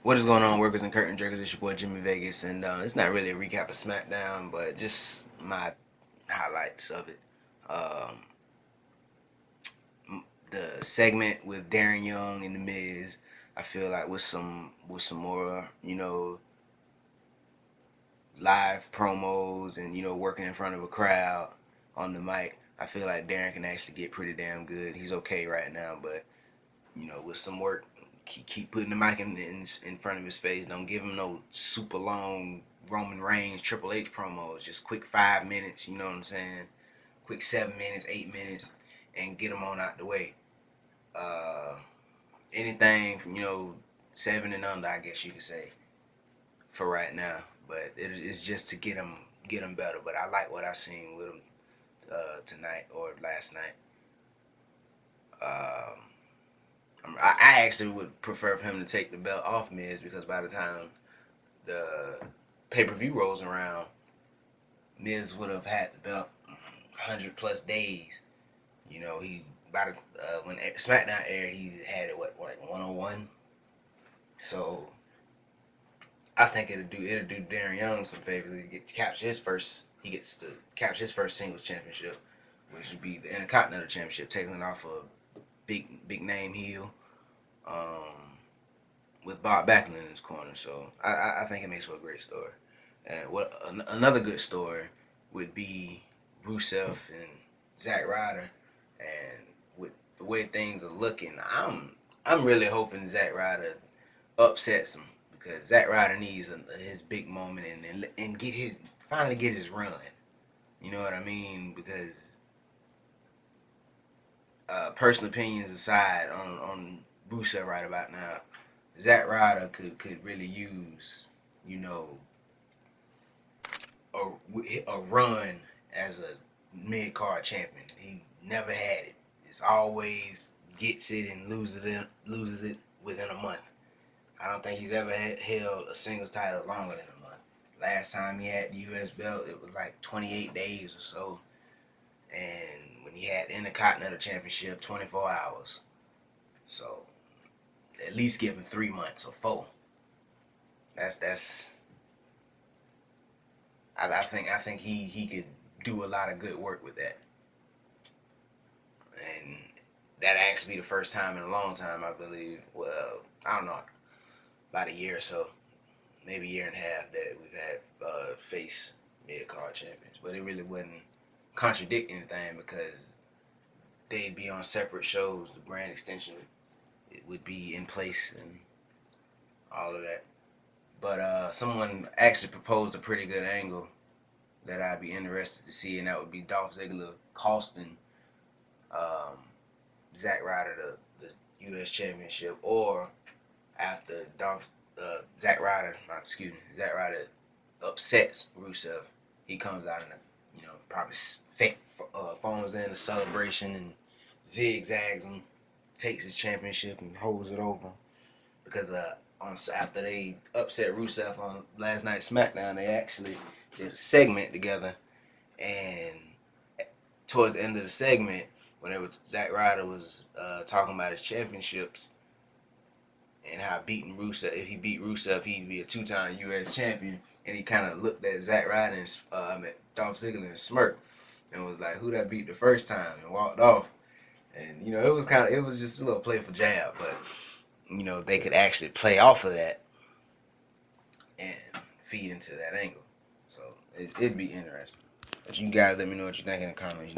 What is going on, workers and curtain jerkers? It's your boy Jimmy Vegas, and it's not really a recap of SmackDown, but just my highlights of it. Um, the segment with Darren Young and The Miz, I feel like with some more, live promos and working in front of a crowd on the mic, I feel like Darren can actually get pretty damn good. He's okay right now, but with some work, keep putting the mic in front of his face. Don't give him no super long Roman Reigns, Triple H promos. Just quick 5 minutes, you know what I'm saying? Quick 7 minutes, 8 minutes, and get them on out the way. Anything from 7 and under, I guess you could say, for right now. But it's just to get him better. But I like what I seen with him tonight or last night. I actually would prefer for him to take the belt off Miz, because by the time the pay-per-view rolls around, Miz would have had the belt 100+ days. He by the when SmackDown aired, he had it like 101. So I think it'll do Darren Young some favor. He gets to capture his first singles championship, which would be the Intercontinental Championship, taking it off a big name heel, with Bob Backlund in his corner. So I think it makes for a great story. And another good story would be Rusev and Zack Ryder, and with the way things are looking, I'm really hoping Zack Ryder upsets him, because Zack Ryder needs his big moment and finally get his run. You know what I mean? Because personal opinions aside on Rusev right about now, Zack Ryder could really use a run as a mid card champion. He never had it. It's always gets it and loses it within a month. I don't think he's ever held a singles title longer than a month. Last time he had the U.S. belt, it was like 28 days or so. And when he had the Intercontinental Championship, 24 hours. So at least give him 3 months or 4. I think he could do a lot of good work with that. And that actually be the first time in a long time, I believe. Well, I don't know, about a year or so, maybe a year and a half, that we've had face mid-card champions. But it really wouldn't contradict anything, because they'd be on separate shows. The brand extension, it would be in place and all of that. But someone actually proposed a pretty good angle that I'd be interested to see, and that would be Dolph Ziggler costing Zack Ryder the U.S. Championship, or after Zack Ryder upsets Rusev, he comes out and probably phones in a celebration and zigzags and takes his championship and holds it over, because after they upset Rusev on last night's SmackDown, they actually did a segment together, and towards the end of the segment, whenever Zack Ryder was talking about his championships and how if he beat Rusev, he'd be a 2-time U.S. champion, and he kind of looked at Zack Ryder and Dolph Ziggler and smirked, and was like, "Who that beat the first time?" and walked off. And it was just a little playful jab, but they could actually play off of that and feed into that angle. So it'd be interesting. But you guys let me know what you think in the comments.